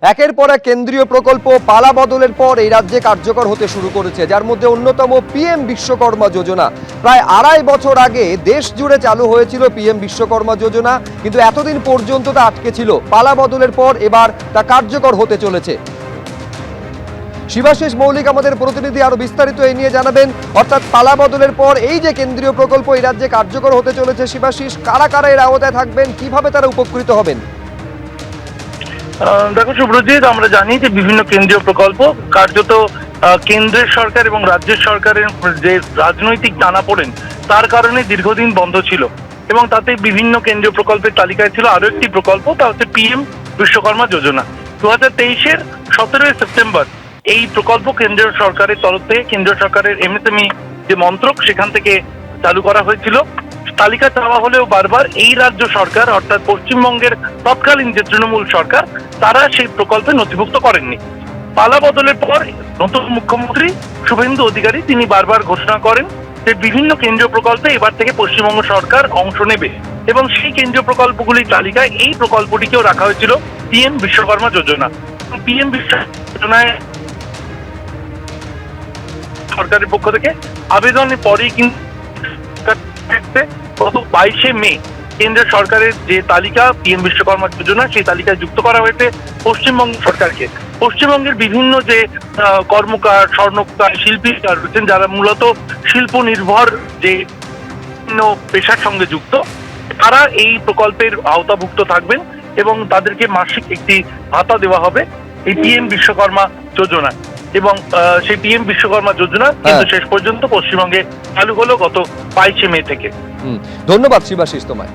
একের পর এক কেন্দ্রীয় প্রকল্প পালা বদলের পর এই রাজ্যে কার্যকর হতে শুরু করেছে, যার মধ্যে অন্যতম পিএম বিশ্বকর্মা যোজনা। প্রায় 2.5 বছর আগে দেশ জুড়ে চালু হয়েছিল পিএম বিশ্বকর্মা যোজনা, কিন্তু এতদিন পর্যন্ত তা আটকে ছিল। পালা বদলের পর এবার তা কার্যকর হতে চলেছে। শিবাশিস মৌলিক আমাদের প্রতিনিধি আরো বিস্তারিত এই নিয়ে জানাবেন। অর্থাৎ পালা বদলের পর এই যে কেন্দ্রীয় প্রকল্প এই রাজ্যে কার্যকর হতে চলেছে, শিবাশিস, কারা কারা এর আওতায় থাকবেন, কিভাবে তারা উপকৃত হবেন? দেখো শুভ্রজিৎ, আমরা জানি যে বিভিন্ন কেন্দ্রীয় প্রকল্প কার্যত কেন্দ্রের সরকার এবং রাজ্যের সরকারের যে রাজনৈতিক টানাপোড়েন তার কারণে দীর্ঘদিন বন্ধ ছিল, এবং তাতে বিভিন্ন কেন্দ্রীয় প্রকল্পের তালিকায় ছিল আরো একটি প্রকল্প, তা হচ্ছে পিএম বিশ্বকর্মা যোজনা। 2023-এর 17 সেপ্টেম্বর এই প্রকল্প কেন্দ্রীয় সরকারের তরফ থেকে, কেন্দ্রীয় সরকারের এমএসএমই যে মন্ত্রক সেখান থেকে চালু করা হয়েছিল। তালিকা চাওয়া হলেও বারবার এই রাজ্য সরকার অর্থাৎ পশ্চিমবঙ্গের তৎকালীন যে তৃণমূল সরকার তারা সেই প্রকল্পে নথিভুক্ত করেননি। পালা বদলের পর নতুন মুখ্যমন্ত্রী শুভেন্দু অধিকারী তিনি বারবার ঘোষণা করেন যে বিভিন্ন কেন্দ্রীয় প্রকল্পে এবার থেকে পশ্চিমবঙ্গ সরকার অংশ নেবে, এবং সেই কেন্দ্রীয় প্রকল্পগুলির তালিকায় এই প্রকল্পটিকেও রাখা হয়েছিল পিএম বিশ্বকর্মা যোজনা। পিএম বিশ্বকর্মা যোজনায় সরকারের পক্ষ থেকে আবেদনের পরেই কিন্তু গত 22 মে কেন্দ্রের সরকারের যে তালিকা পিএম বিশ্বকর্মা যোজনা সেই তালিকায় যুক্ত করা হয়েছে পশ্চিমবঙ্গ সরকারকে। পশ্চিমবঙ্গের বিভিন্ন যে কর্মকার, স্বর্ণকার, শিল্পীকার রয়েছেন যারা মূলত শিল্প নির্ভর যে বিভিন্ন পেশার সঙ্গে যুক্ত, তারা এই প্রকল্পের আওতাভুক্ত থাকবেন এবং তাদেরকে মাসিক একটি ভাতা দেওয়া হবে এই পিএম বিশ্বকর্মা যোজনা। এবং সেই পিএম বিশ্বকর্মা যোজনা কিন্তু শেষ পর্যন্ত পশ্চিমবঙ্গে চালু হলো গত 22 মে থেকে। ধন্যবাদ শিবাশিস তোমায়।